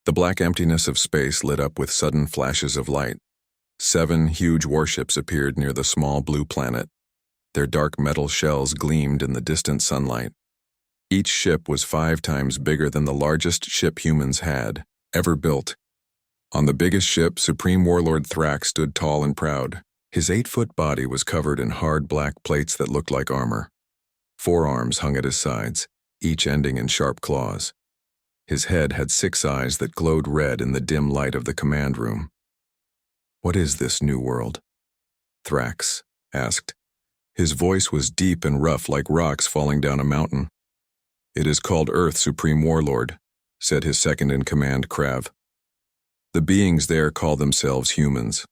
The black emptiness of space lit up with sudden flashes of light. 7 huge warships appeared near the small blue planet. Their dark metal shells gleamed in the distant sunlight. Each ship was 5 times bigger than the largest ship humans had ever built. On the biggest ship, Supreme Warlord Thrax stood tall and proud. His 8-foot body was covered in hard black plates that looked like armor. 4 arms hung at his sides, each ending in sharp claws. His head had 6 eyes that glowed red in the dim light of the command room. "What is this new world?" Thrax asked. His voice was deep and rough like rocks falling down a mountain. "It is called Earth, Supreme Warlord," said his second-in-command, Krav. "The beings there call themselves humans.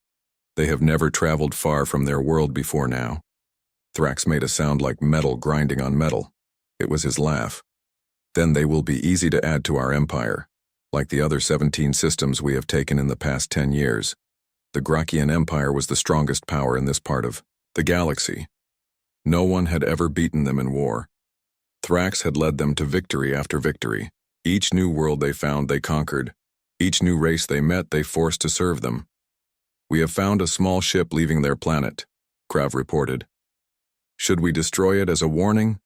They have never traveled far from their world before now." Thrax made a sound like metal grinding on metal. It was his laugh. "Then they will be easy to add to our empire, like the other 17 systems we have taken in the past 10 years. The Grakian Empire was the strongest power in this part of the galaxy. No one had ever beaten them in war. Thrax had led them to victory after victory. Each new world they found, they conquered. Each new race they met, they forced to serve them. We have found a small ship leaving their planet," Krav reported. "Should we destroy it as a warning?"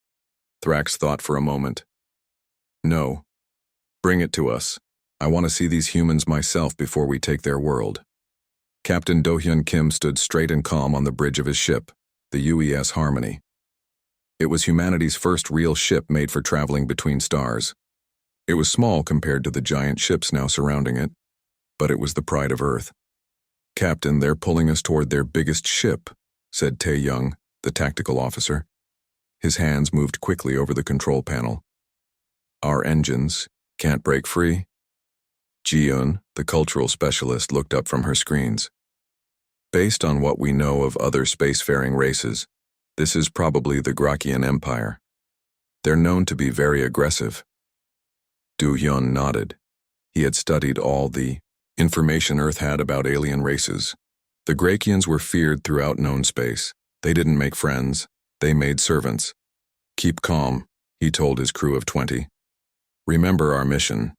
Thrax thought for a moment. "No. Bring it to us. I want to see these humans myself before we take their world." Captain Do-hyun Kim stood straight and calm on the bridge of his ship, the UES Harmony. It was humanity's first real ship made for traveling between stars. It was small compared to the giant ships now surrounding it, but it was the pride of Earth. "Captain, they're pulling us toward their biggest ship," said Tae-young, the tactical officer. His hands moved quickly over the control panel. "Our engines can't break free?" Ji-eun, the cultural specialist, looked up from her screens. "Based on what we know of other spacefaring races, this is probably the Grakian Empire. They're known to be very aggressive." Do-hyun nodded. He had studied all the information Earth had about alien races. The Grakians were feared throughout known space. They didn't make friends, they made servants. "Keep calm," he told his crew of 20. "Remember our mission.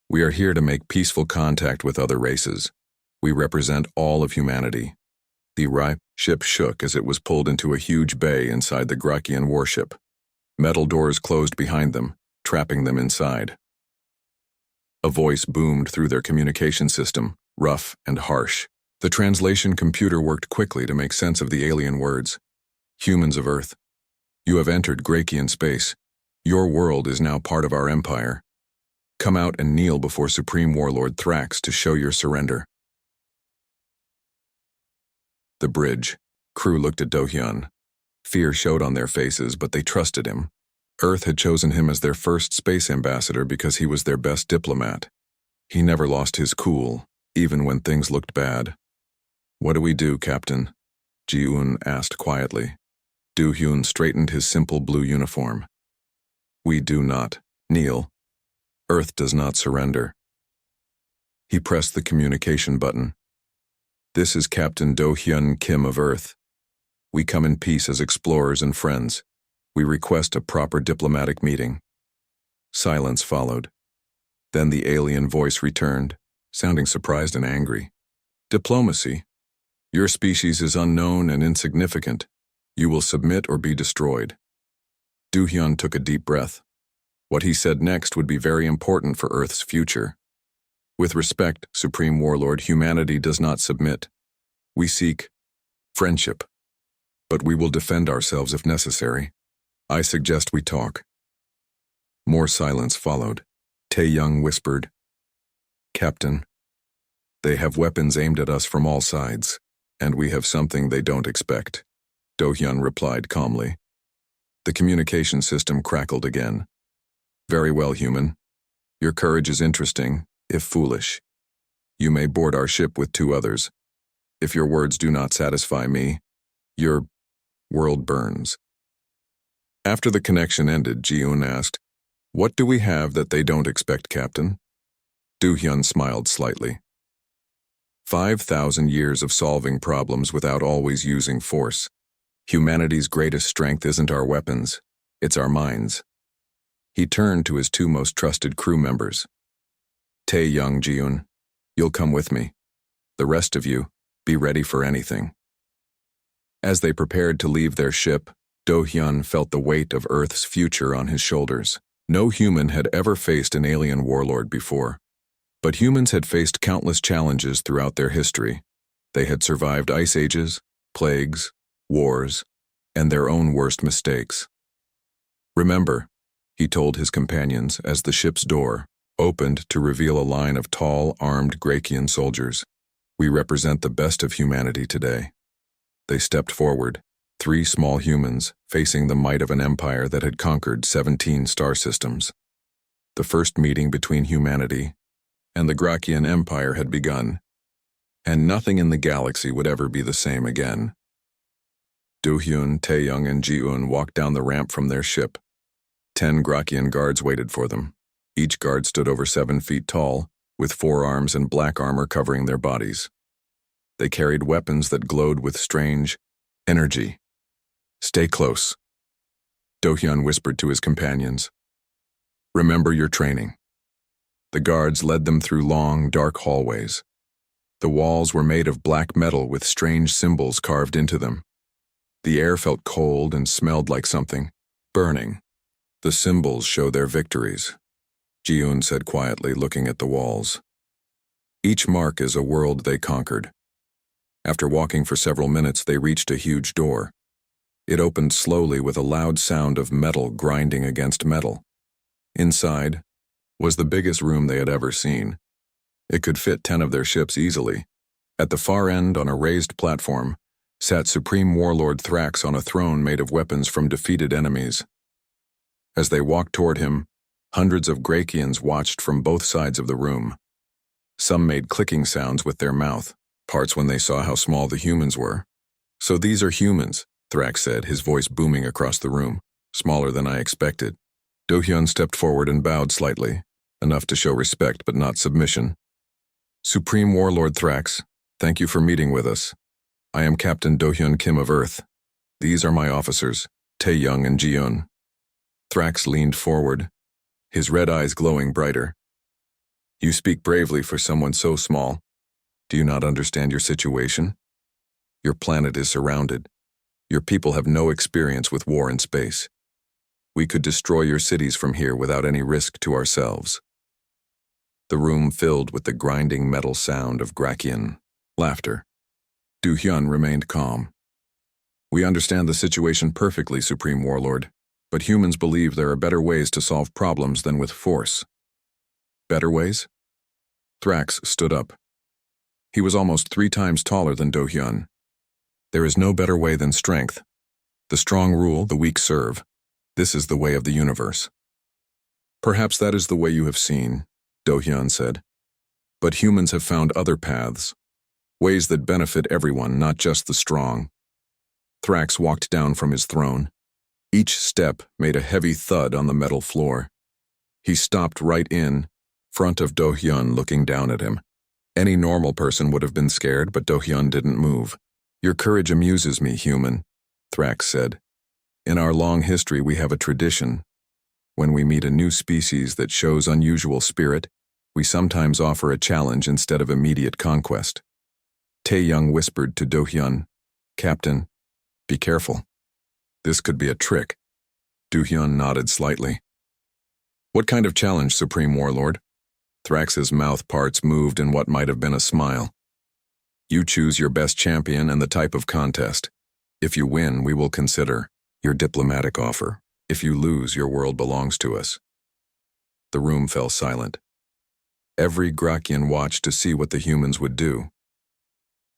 We are here to make peaceful contact with other races. We represent all of humanity." The ship shook as it was pulled into a huge bay inside the Grakian warship. Metal doors closed behind them, trapping them inside. A voice boomed through their communication system, rough and harsh. The translation computer worked quickly to make sense of the alien words. "Humans of Earth, you have entered Grakian space. Your world is now part of our empire. Come out and kneel before Supreme Warlord Thrax to show your surrender." The bridge. Crew looked at Do-hyun. Fear showed on their faces, but they trusted him. Earth had chosen him as their first space ambassador because he was their best diplomat. He never lost his cool, even when things looked bad. "What do we do, Captain?" Ji-eun asked quietly. Do-hyun straightened his simple blue uniform. "We do not kneel. Earth does not surrender." He pressed the communication button. "This is Captain Do-hyun Kim of Earth. We come in peace as explorers and friends. We request a proper diplomatic meeting." Silence followed. Then the alien voice returned, sounding surprised and angry. "Diplomacy? Your species is unknown and insignificant. You will submit or be destroyed." Do-hyun took a deep breath. What he said next would be very important for Earth's future. "With respect, Supreme Warlord, humanity does not submit. We seek friendship, but we will defend ourselves if necessary. I suggest we talk." More silence followed. Tae-young whispered, "Captain, they have weapons aimed at us from all sides, and we have something they don't expect." Do-hyun replied calmly. The communication system crackled again. "Very well, human. Your courage is interesting, if foolish. You may board our ship with 2 others. If your words do not satisfy me, your world burns." After the connection ended, Ji-eun asked, "What do we have that they don't expect, Captain?" Do-hyun smiled slightly. 5,000 years of solving problems without always using force. Humanity's greatest strength isn't our weapons, it's our minds." He turned to his 2 most trusted crew members. Young Jiun, you'll come with me. The rest of you, be ready for anything. As they prepared to leave their ship, Do-hyun felt the weight of Earth's future on his shoulders. No human had ever faced an alien warlord before. But humans had faced countless challenges throughout their history. They had survived ice ages, plagues, wars, and their own worst mistakes. Remember, he told his companions as the ship's door opened to reveal a line of tall, armed Grakian soldiers. We represent the best of humanity today. They stepped forward, 3 small humans facing the might of an empire that had conquered 17 star systems. The first meeting between humanity and the Grakian Empire had begun, and nothing in the galaxy would ever be the same again. Do-hyun, Tae-young, and Ji-un walked down the ramp from their ship. 10 Grakian guards waited for them. Each guard stood over 7 feet tall, with 4 arms and black armor covering their bodies. They carried weapons that glowed with strange energy. Stay close, Do-hyun whispered to his companions. Remember your training. The guards led them through long, dark hallways. The walls were made of black metal with strange symbols carved into them. The air felt cold and smelled like something burning. The symbols show their victories, Ji-un said quietly, looking at the walls. Each mark is a world they conquered. After walking for several minutes, they reached a huge door. It opened slowly with a loud sound of metal grinding against metal. Inside was the biggest room they had ever seen. It could fit 10 of their ships easily. At the far end, on a raised platform, sat Supreme Warlord Thrax on a throne made of weapons from defeated enemies. As they walked toward him, hundreds of Grakians watched from both sides of the room. Some made clicking sounds with their mouth, parts when they saw how small the humans were. So these are humans, Thrax said, his voice booming across the room. Smaller than I expected. Do-hyun stepped forward and bowed slightly, enough to show respect but not submission. Supreme Warlord Thrax, thank you for meeting with us. I am Captain Do-hyun Kim of Earth. These are my officers, Tae-young and Ji-un. Thrax leaned forward, his red eyes glowing brighter. You speak bravely for someone so small. Do you not understand your situation? Your planet is surrounded. Your people have no experience with war in space. We could destroy your cities from here without any risk to ourselves. The room filled with the grinding metal sound of Grakian laughter. Do-hyun remained calm. We understand the situation perfectly, Supreme Warlord, but humans believe there are better ways to solve problems than with force. Better ways? Thrax stood up. He was almost 3 times taller than Do-hyun. There is no better way than strength. The strong rule, the weak serve. This is the way of the universe. Perhaps that is the way you have seen, Do-hyun said. But humans have found other paths, ways that benefit everyone, not just the strong. Thrax walked down from his throne. Each step made a heavy thud on the metal floor. He stopped right in front of Do-hyun, looking down at him. Any normal person would have been scared, but Do-hyun didn't move. Your courage amuses me, human, Thrax said. In our long history, we have a tradition. When we meet a new species that shows unusual spirit, we sometimes offer a challenge instead of immediate conquest. Tae-young whispered to Do-hyun, Captain, be careful. This could be a trick. Do-hyun nodded slightly. What kind of challenge, Supreme Warlord? Thrax's mouth parts moved in what might have been a smile. You choose your best champion and the type of contest. If you win, we will consider your diplomatic offer. If you lose, your world belongs to us. The room fell silent. Every Grakian watched to see what the humans would do.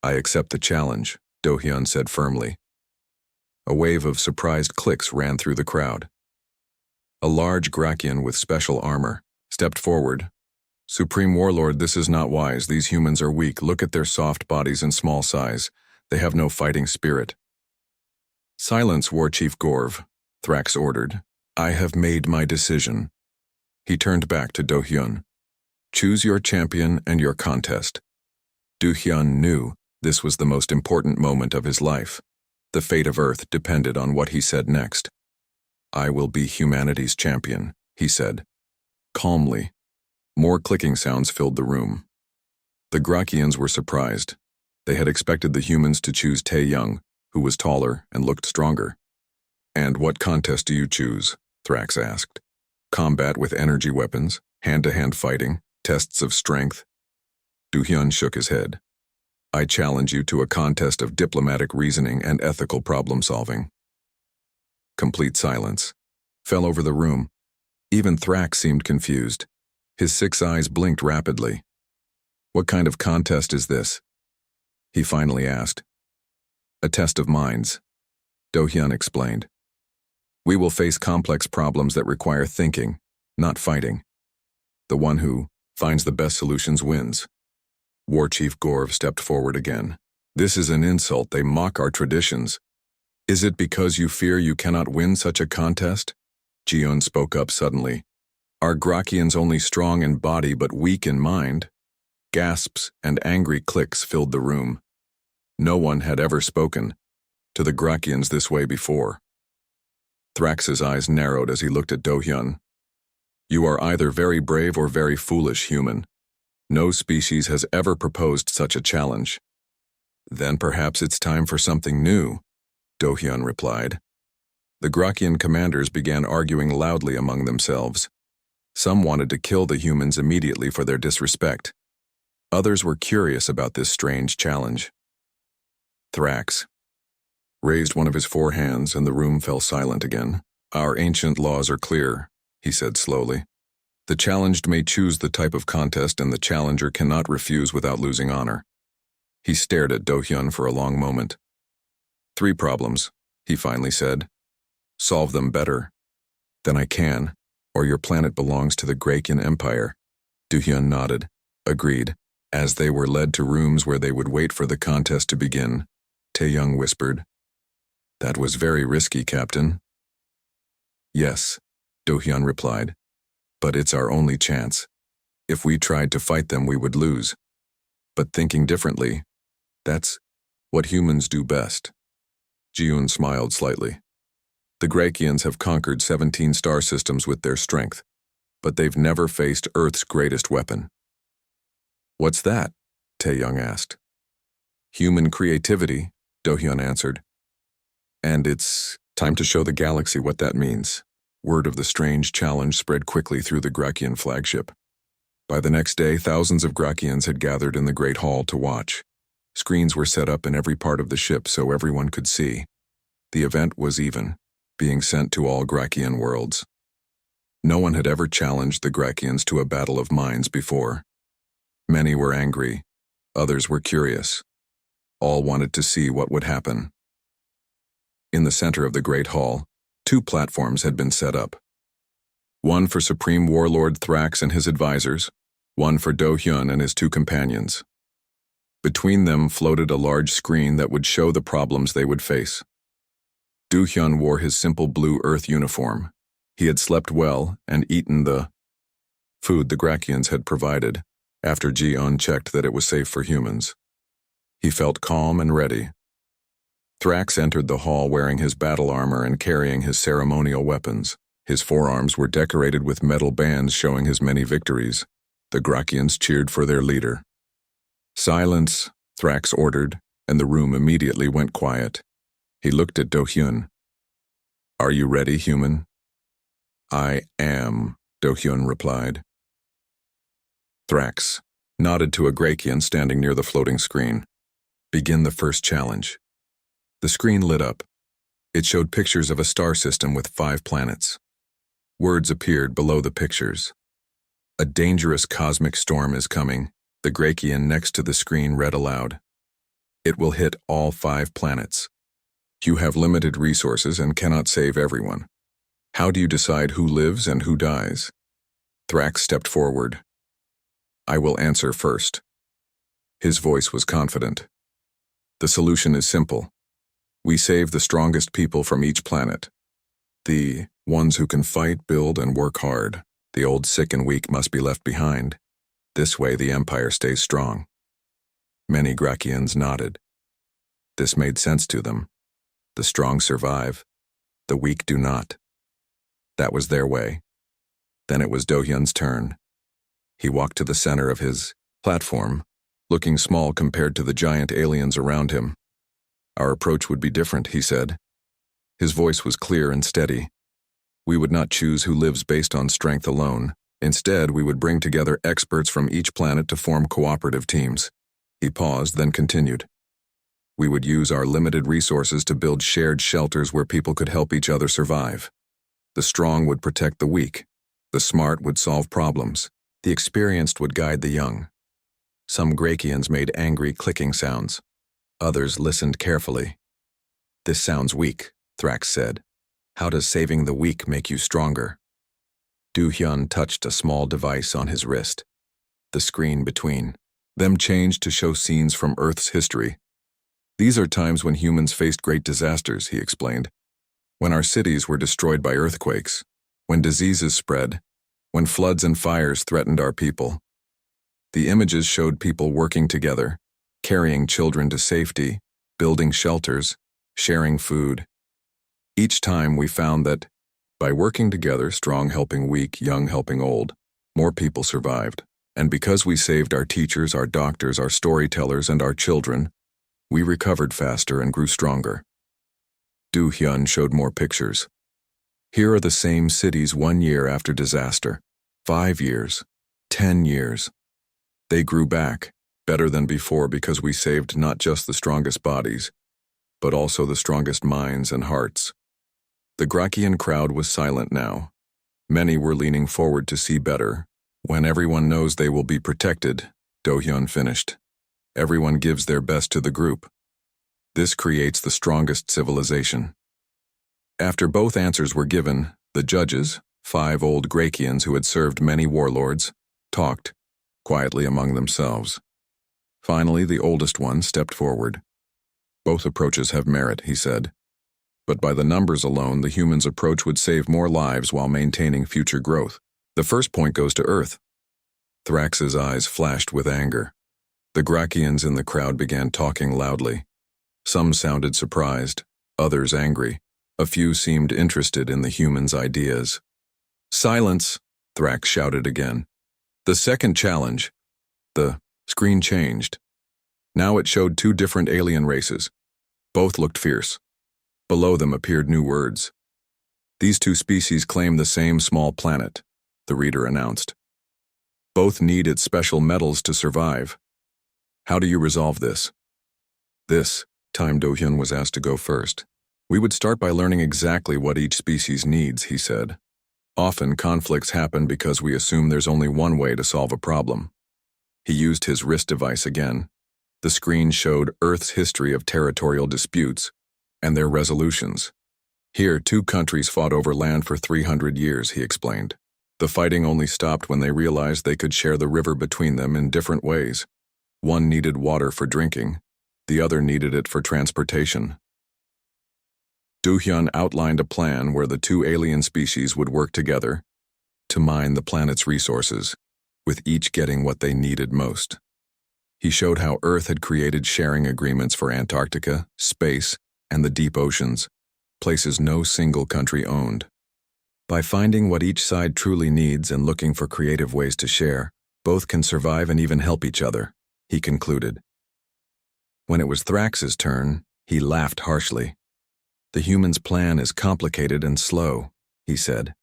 I accept the challenge, Do-hyun said firmly. A wave of surprised clicks ran through the crowd. A large Grakian with special armor stepped forward. Supreme Warlord, this is not wise. These humans are weak. Look at their soft bodies and small size. They have no fighting spirit. Silence, War Chief Gorv, Thrax ordered. I have made my decision. He turned back to Do-hyun. Choose your champion and your contest. Do-hyun knew this was the most important moment of his life. The fate of Earth depended on what he said next. I will be humanity's champion, he said. Calmly, More clicking sounds filled the room. The Grakians were surprised. They had expected the humans to choose Tae-young, who was taller and looked stronger. "And what contest do you choose?" Thrax asked. "Combat with energy weapons, hand-to-hand fighting, tests of strength?" Do-hyun shook his head. "I challenge you to a contest of diplomatic reasoning and ethical problem-solving." Complete silence fell over the room. Even Thrax seemed confused. His 6 eyes blinked rapidly. "What kind of contest is this?" he finally asked. "A test of minds," Do-hyun explained. "We will face complex problems that require thinking, not fighting. The one who finds the best solutions wins." War Chief Gorv stepped forward again. "This is an insult. They mock our traditions. Is it because you fear you cannot win such a contest?" Jiyeon spoke up suddenly. "Are Grakians only strong in body but weak in mind?" Gasps and angry clicks filled the room. No one had ever spoken to the Grakians this way before. Thrax's eyes narrowed as he looked at Do-hyun. "You are either very brave or very foolish, human. No species has ever proposed such a challenge." "Then perhaps it's time for something new," Do-hyun replied. The Grakian commanders began arguing loudly among themselves. Some wanted to kill the humans immediately for their disrespect. Others were curious about this strange challenge. Thrax raised one of his 4 hands and the room fell silent again. "Our ancient laws are clear," he said slowly. "The challenged may choose the type of contest and the challenger cannot refuse without losing honor." He stared at Do-hyun for a long moment. "3 problems," he finally said. "Solve them better than I can, or your planet belongs to the Grakian Empire." Do-hyun nodded, agreed. As they were led to rooms where they would wait for the contest to begin, Tae-young whispered, "That was very risky, Captain." "Yes," Do-hyun replied, "but it's our only chance. If we tried to fight them, we would lose. But thinking differently, that's what humans do best." Jiyeon smiled slightly. "The Grakians have conquered 17 star systems with their strength, but they've never faced Earth's greatest weapon." "What's that?" Tae-young asked. "Human creativity," Do-hyun answered. "And it's time to show the galaxy what that means." Word of the strange challenge spread quickly through the Grakian flagship. By the next day, thousands of Grakians had gathered in the Great Hall to watch. Screens were set up in every part of the ship so everyone could see. The event was being sent to all Grakian worlds. No one had ever challenged the Grakians to a battle of minds before. Many were angry, others were curious. All wanted to see what would happen. In the center of the Great Hall, 2 platforms had been set up. One for Supreme Warlord Thrax and his advisors, one for Do-hyun and his 2 companions. Between them floated a large screen that would show the problems they would face. Do-hyun wore his simple blue Earth uniform. He had slept well and eaten the food the Grakians had provided, after Jiyeon checked that it was safe for humans. He felt calm and ready. Thrax entered the hall wearing his battle armor and carrying his ceremonial weapons. His forearms were decorated with metal bands showing his many victories. The Grakians cheered for their leader. "Silence," Thrax ordered, and the room immediately went quiet. He looked at Do-hyun. "Are you ready, human?" "I am," Do-hyun replied. Thrax nodded to a Grakian standing near the floating screen. "Begin the first challenge." The screen lit up. It showed pictures of a star system with 5 planets. Words appeared below the pictures. "A dangerous cosmic storm is coming," the Grakian next to the screen read aloud. "It will hit all 5 planets. You have limited resources and cannot save everyone. How do you decide who lives and who dies?" Thrax stepped forward. "I will answer first." His voice was confident. "The solution is simple. We save the strongest people from each planet. The ones who can fight, build, and work hard. The old, sick, and weak must be left behind. This way the Empire stays strong." Many Grakians nodded. This made sense to them. The strong survive. The weak do not. That was their way. Then it was Do-hyun's turn. He walked to the center of his platform, looking small compared to the giant aliens around him. Our approach would be different, he said. His voice was clear and steady. We would not choose who lives based on strength alone. Instead, we would bring together experts from each planet to form cooperative teams. He paused, then continued. We would use our limited resources to build shared shelters where people could help each other survive. The strong would protect the weak. The smart would solve problems. The experienced would guide the young. Some Grakians made angry clicking sounds. Others listened carefully. This sounds weak, Thrax said. How does saving the weak make you stronger? Do-hyun touched a small device on his wrist. The screen between them changed to show scenes from Earth's history. These are times when humans faced great disasters, he explained. When our cities were destroyed by earthquakes, when diseases spread, when floods and fires threatened our people. The images showed people working together, carrying children to safety, building shelters, sharing food. Each time we found that, by working together, strong helping weak, young helping old, more people survived. And because we saved our teachers, our doctors, our storytellers, and our children, we recovered faster and grew stronger. Do-hyun showed more pictures. Here are the same cities 1 year after disaster, 5 years, 10 years. They grew back, better than before because we saved not just the strongest bodies, but also the strongest minds and hearts. The Grakian crowd was silent now. Many were leaning forward to see better. When everyone knows they will be protected, Do-hyun finished. Everyone gives their best to the group. This creates the strongest civilization. After both answers were given, the judges, 5 old Grakians who had served many warlords, talked, quietly among themselves. Finally, the oldest one stepped forward. Both approaches have merit, he said. But by the numbers alone, the humans' approach would save more lives while maintaining future growth. The first point goes to Earth. Thrax's eyes flashed with anger. The Grakians in the crowd began talking loudly. Some sounded surprised, others angry. A few seemed interested in the humans' ideas. Silence, Thrax shouted again. The second challenge. The screen changed. Now it showed 2 different alien races. Both looked fierce. Below them appeared new words. These 2 species claim the same small planet, the reader announced. Both need its special metals to survive. How do you resolve this? This time Do-hyun was asked to go first. We would start by learning exactly what each species needs, he said. Often conflicts happen because we assume there's only one way to solve a problem. He used his wrist device again. The screen showed Earth's history of territorial disputes and their resolutions. Here, 2 countries fought over land for 300 years, he explained. The fighting only stopped when they realized they could share the river between them in different ways. One needed water for drinking, the other needed it for transportation. Do-hyun outlined a plan where the 2 alien species would work together to mine the planet's resources, with each getting what they needed most. He showed how Earth had created sharing agreements for Antarctica, space, and the deep oceans, places no single country owned. By finding what each side truly needs and looking for creative ways to share, both can survive and even help each other, he concluded. When it was Thrax's turn, he laughed harshly. The human's plan is complicated and slow, he said.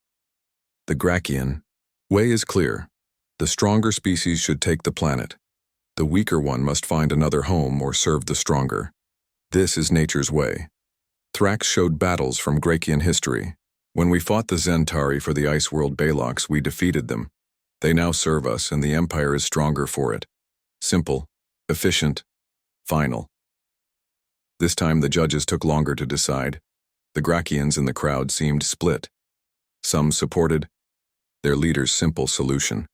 The Grakian way is clear. The stronger species should take the planet. The weaker one must find another home or serve the stronger. This is nature's way. Thrax showed battles from Grakian history. When we fought the Zentari for the Ice World Balox, we defeated them. They now serve us, and the Empire is stronger for it. Simple, efficient, final. This time the judges took longer to decide. The Grakians in the crowd seemed split. Some supported their leader's simple solution.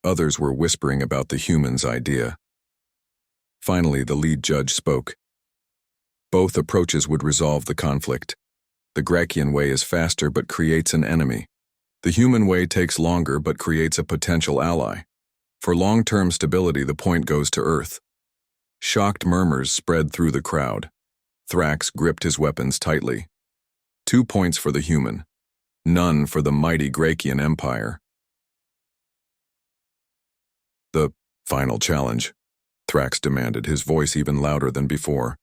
Others were whispering about the humans' idea. Finally, the lead judge spoke. Both approaches would resolve the conflict. The Grakian way is faster but creates an enemy. The human way takes longer but creates a potential ally. For long-term stability, the point goes to Earth. Shocked murmurs spread through the crowd. Thrax gripped his weapons tightly. 2 points for the human, none for the mighty Grakian Empire. The final challenge, Thrax demanded, his voice even louder than before.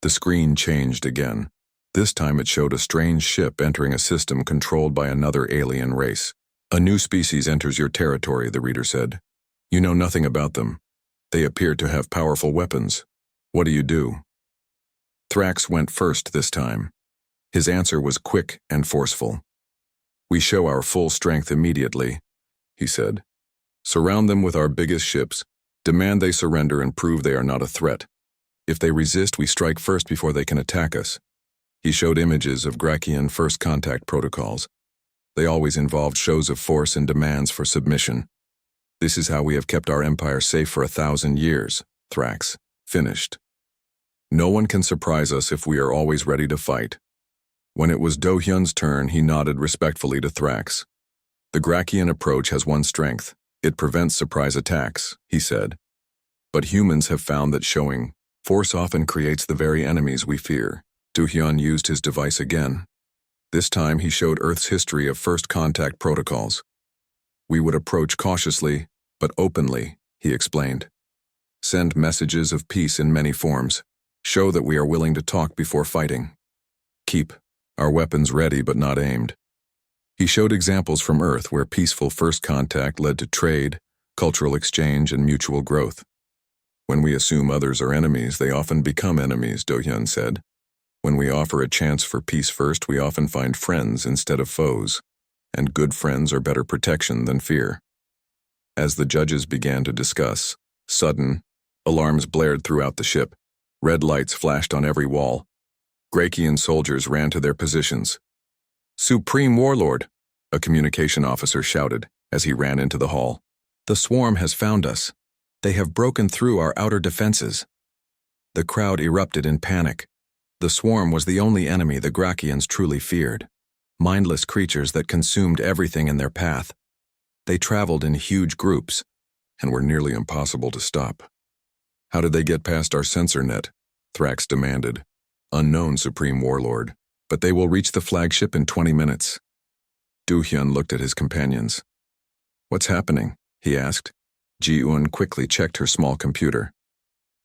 The screen changed again. This time it showed a strange ship entering a system controlled by another alien race. A new species enters your territory, the reader said. You know nothing about them. They appear to have powerful weapons. What do you do? Thrax went first this time. His answer was quick and forceful. We show our full strength immediately, he said. Surround them with our biggest ships, demand they surrender and prove they are not a threat. If they resist, we strike first before they can attack us. He showed images of Grakian first contact protocols. They always involved shows of force and demands for submission. This is how we have kept our empire safe for 1,000 years, Thrax finished. No one can surprise us if we are always ready to fight. When it was Do-hyun's turn, he nodded respectfully to Thrax. The Grakian approach has one strength. It prevents surprise attacks, he said. But humans have found that showing force often creates the very enemies we fear. Do-hyun used his device again. This time he showed Earth's history of first contact protocols. We would approach cautiously, but openly, he explained. Send messages of peace in many forms. Show that we are willing to talk before fighting. Keep our weapons ready but not aimed. He showed examples from Earth where peaceful first contact led to trade, cultural exchange, and mutual growth. When we assume others are enemies, they often become enemies, Do-hyun said. When we offer a chance for peace first, we often find friends instead of foes, and good friends are better protection than fear. As the judges began to discuss, sudden alarms blared throughout the ship. Red lights flashed on every wall. Grakian soldiers ran to their positions. Supreme Warlord, a communication officer shouted as he ran into the hall. The swarm has found us. They have broken through our outer defenses. The crowd erupted in panic. The swarm was the only enemy the Grakians truly feared. Mindless creatures that consumed everything in their path. They traveled in huge groups and were nearly impossible to stop. How did they get past our sensor net? Thrax demanded. Unknown, Supreme Warlord, but they will reach the flagship in 20 minutes. Do-hyun looked at his companions. What's happening? He asked. Ji-un quickly checked her small computer.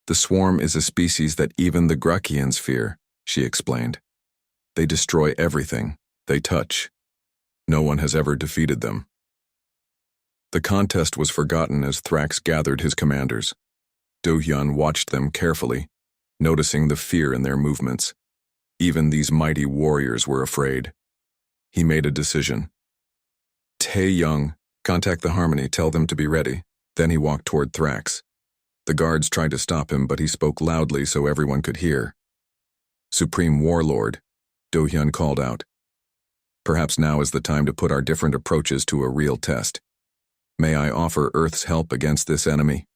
The swarm is a species that even the Grakians fear, she explained. They destroy everything they touch. No one has ever defeated them. The contest was forgotten as Thrax gathered his commanders. Do-hyun watched them carefully, noticing the fear in their movements. Even these mighty warriors were afraid. He made a decision. Tae-young, contact the Harmony, tell them to be ready. Then he walked toward Thrax. The guards tried to stop him, but he spoke loudly so everyone could hear. Supreme Warlord, Do-hyun called out. Perhaps now is the time to put our different approaches to a real test. May I offer Earth's help against this enemy?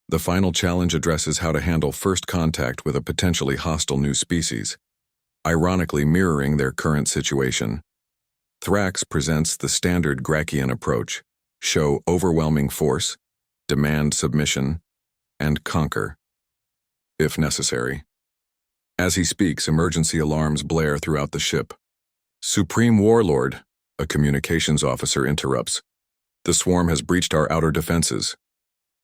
The final challenge addresses how to handle first contact with a potentially hostile new species, ironically mirroring their current situation. Thrax presents the standard Grakian approach: show overwhelming force, demand submission, and conquer, if necessary. As he speaks, emergency alarms blare throughout the ship. Supreme Warlord, a communications officer interrupts. The swarm has breached our outer defenses.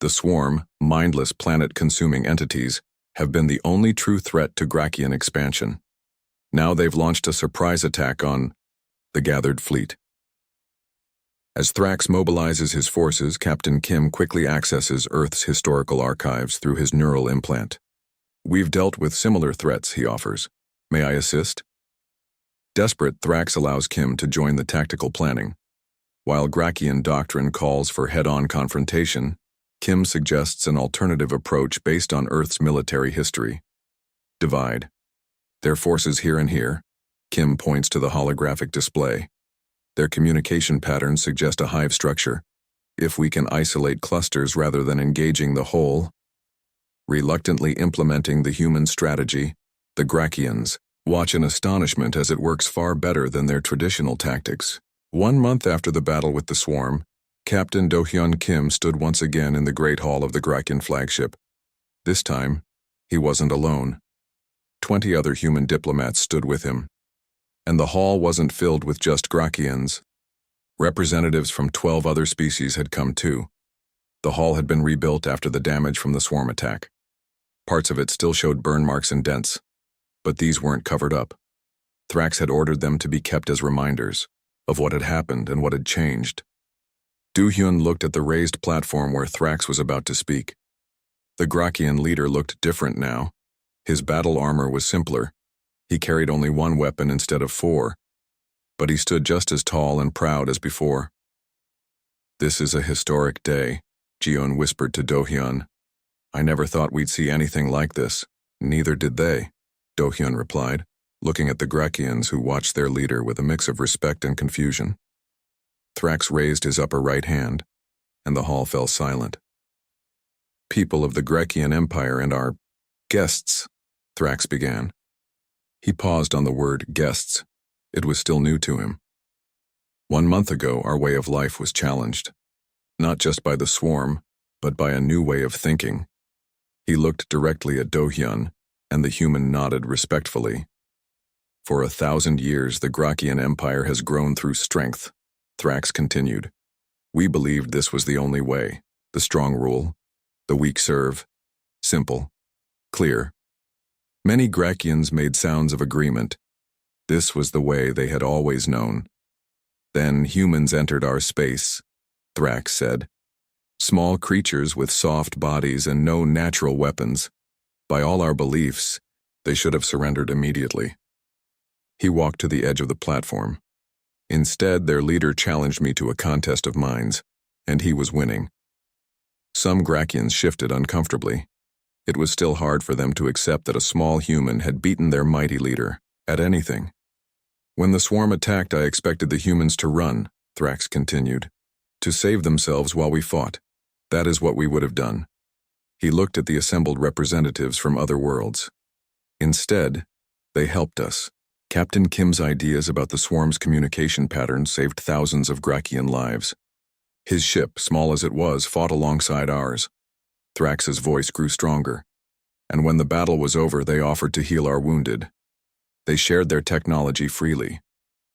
The swarm, mindless planet-consuming entities, have been the only true threat to Grakian expansion. Now they've launched a surprise attack on the gathered fleet. As Thrax mobilizes his forces, Captain Kim quickly accesses Earth's historical archives through his neural implant. We've dealt with similar threats, he offers. May I assist? Desperate, Thrax allows Kim to join the tactical planning. While Grakian doctrine calls for head-on confrontation, Kim suggests an alternative approach based on Earth's military history. Divide their forces here and here. Kim points to the holographic display. Their communication patterns suggest a hive structure. If we can isolate clusters rather than engaging the whole, reluctantly implementing the human strategy, the Grakians watch in astonishment as it works far better than their traditional tactics. 1 month after the battle with the swarm, Captain Do-hyun Kim stood once again in the Great Hall of the Grakian flagship. This time, he wasn't alone. 20 other human diplomats stood with him. And the hall wasn't filled with just Grakians. Representatives from 12 other species had come too. The hall had been rebuilt after the damage from the swarm attack. Parts of it still showed burn marks and dents, but these weren't covered up. Thrax had ordered them to be kept as reminders of what had happened and what had changed. Do-hyun looked at the raised platform where Thrax was about to speak. The Grakian leader looked different now. His battle armor was simpler. He carried only one weapon instead of 4, but he stood just as tall and proud as before. "This is a historic day," Jiun whispered to Do-hyun. "I never thought we'd see anything like this." "Neither did they," Do-hyun replied, looking at the Grakians who watched their leader with a mix of respect and confusion. Thrax raised his upper right hand, and the hall fell silent. "People of the Grakian Empire and our guests," Thrax began. He paused on the word guests. It was still new to him. 1 month ago, our way of life was challenged, not just by the swarm, but by a new way of thinking. He looked directly at Do-hyun, and the human nodded respectfully. "For 1,000 years, the Grakian Empire has grown through strength," Thrax continued. "We believed this was the only way. The strong rule, the weak serve. Simple, clear. Many Grakians made sounds of agreement. This was the way they had always known. Then humans entered our space," Thrax said. "Small creatures with soft bodies and no natural weapons. By all our beliefs, they should have surrendered immediately." He walked to the edge of the platform. "Instead, their leader challenged me to a contest of minds, and he was winning." Some Grakians shifted uncomfortably. It was still hard for them to accept that a small human had beaten their mighty leader at anything. "When the swarm attacked, I expected the humans to run," Thrax continued, "to save themselves while we fought. That is what we would have done." He looked at the assembled representatives from other worlds. "Instead, they helped us. Captain Kim's ideas about the swarm's communication patterns saved thousands of Grakian lives. His ship, small as it was, fought alongside ours." Thrax's voice grew stronger. "And when the battle was over, they offered to heal our wounded. They shared their technology freely.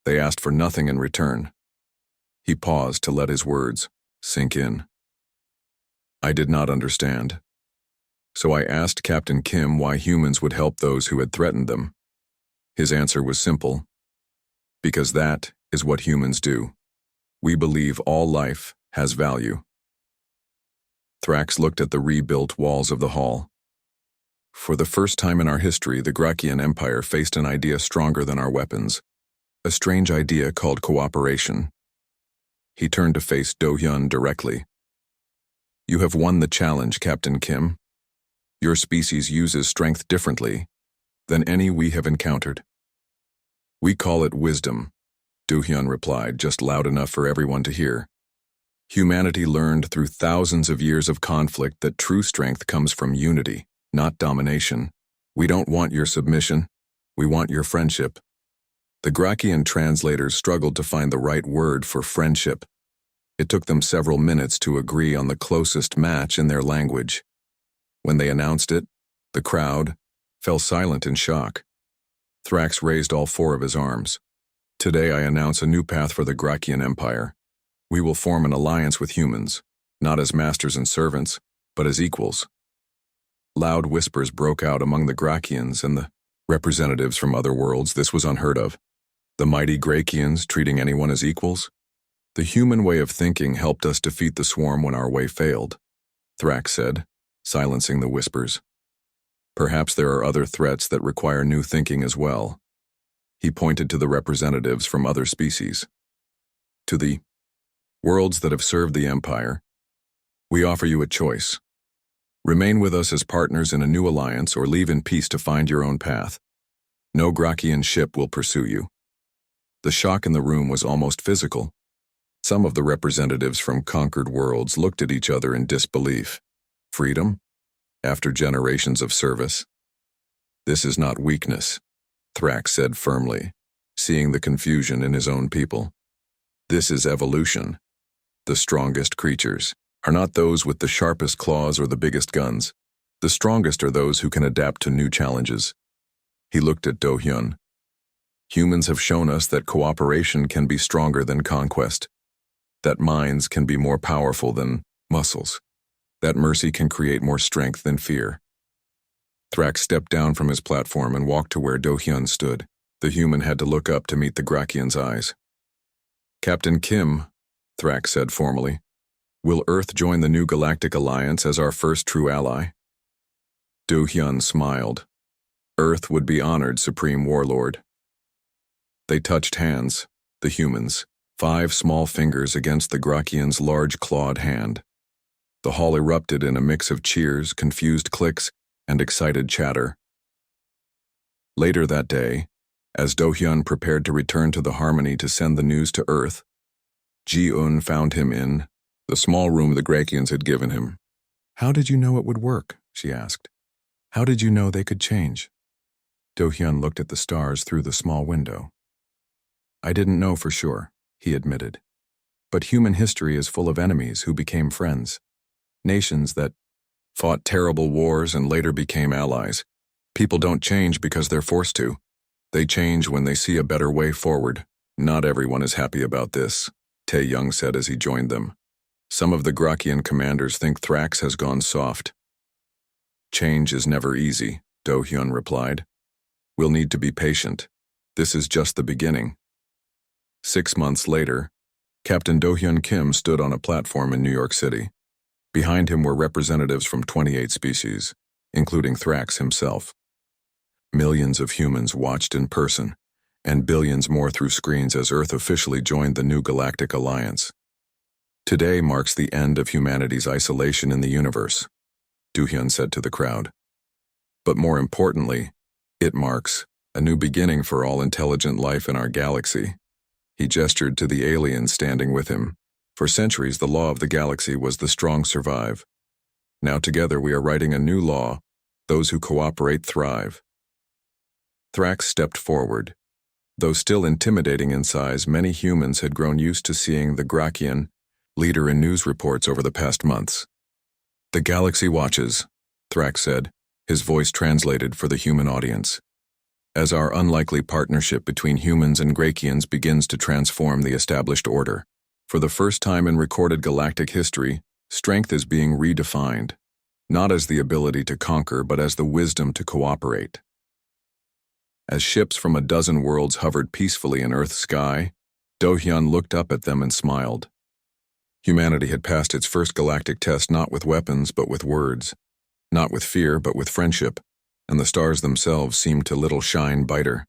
They asked for nothing in return." He paused to let his words sink in. "I did not understand. So I asked Captain Kim why humans would help those who had threatened them. His answer was simple. Because that is what humans do. We believe all life has value." Thrax looked at the rebuilt walls of the hall. "For the first time in our history, the Grakian Empire faced an idea stronger than our weapons. A strange idea called cooperation." He turned to face Do-hyun directly. "You have won the challenge, Captain Kim. Your species uses strength differently than any we have encountered." "We call it wisdom," Do-hyun replied, just loud enough for everyone to hear. "Humanity learned through thousands of years of conflict that true strength comes from unity, not domination. We don't want your submission. We want your friendship." The Grakian translators struggled to find the right word for friendship. It took them several minutes to agree on the closest match in their language. When they announced it, the crowd fell silent in shock. Thrax raised all 4 of his arms. "Today I announce a new path for the Grakian Empire. We will form an alliance with humans, not as masters and servants, but as equals." Loud whispers broke out among the Grakians and the representatives from other worlds. This was unheard of. The mighty Grakians treating anyone as equals? "The human way of thinking helped us defeat the swarm when our way failed," Thrax said, silencing the whispers. "Perhaps there are other threats that require new thinking as well." He pointed to the representatives from other species. "To the worlds that have served the Empire, we offer you a choice. Remain with us as partners in a new alliance or leave in peace to find your own path. No Grakian ship will pursue you." The shock in the room was almost physical. Some of the representatives from conquered worlds looked at each other in disbelief. Freedom? After generations of service? "This is not weakness," Thrax said firmly, seeing the confusion in his own people. "This is evolution. The strongest creatures are not those with the sharpest claws or the biggest guns. The strongest are those who can adapt to new challenges." He looked at Do-hyun. "Humans have shown us that cooperation can be stronger than conquest, that minds can be more powerful than muscles. That mercy can create more strength than fear. Thrax stepped down from his platform and walked to where Do-hyun stood. The human had to look up to meet the Grakian's eyes. "Captain Kim," Thrax said formally, "will Earth join the new Galactic Alliance as our first true ally?" Do-hyun smiled. "Earth would be honored, Supreme Warlord." They touched hands, the humans, 5 small fingers against the Grakian's large clawed hand. The hall erupted in a mix of cheers, confused clicks, and excited chatter. Later that day, as Do-hyun prepared to return to the Harmony to send the news to Earth, Ji-un found him in the small room the Grakians had given him. "How did you know it would work?" she asked. "How did you know they could change?" Do-hyun looked at the stars through the small window. "I didn't know for sure," he admitted. "But human history is full of enemies who became friends. Nations that fought terrible wars and later became allies. People don't change because they're forced to. They change when they see a better way forward. Not everyone is happy about this," Tae-young said as he joined them. "Some of the Grakian commanders think Thrax has gone soft." "Change is never easy," Do-hyun replied. "We'll need to be patient. This is just the beginning." 6 months later, Captain Do-hyun Kim stood on a platform in New York City. Behind him were representatives from 28 species, including Thrax himself. Millions of humans watched in person, and billions more through screens as Earth officially joined the new Galactic Alliance. "Today marks the end of humanity's isolation in the universe," Do-hyun said to the crowd. "But more importantly, it marks a new beginning for all intelligent life in our galaxy." He gestured to the aliens standing with him. "For centuries, the law of the galaxy was the strong survive. Now together we are writing a new law. Those who cooperate thrive." Thrax stepped forward. Though still intimidating in size, many humans had grown used to seeing the Grakian leader in news reports over the past months. "The galaxy watches," Thrax said, his voice translated for the human audience. "As our unlikely partnership between humans and Grakians begins to transform the established order. For the first time in recorded galactic history, strength is being redefined, not as the ability to conquer, but as the wisdom to cooperate." As ships from a dozen worlds hovered peacefully in Earth's sky, Do-hyun looked up at them and smiled. Humanity had passed its first galactic test not with weapons but with words, not with fear but with friendship, and the stars themselves seemed to little shine brighter.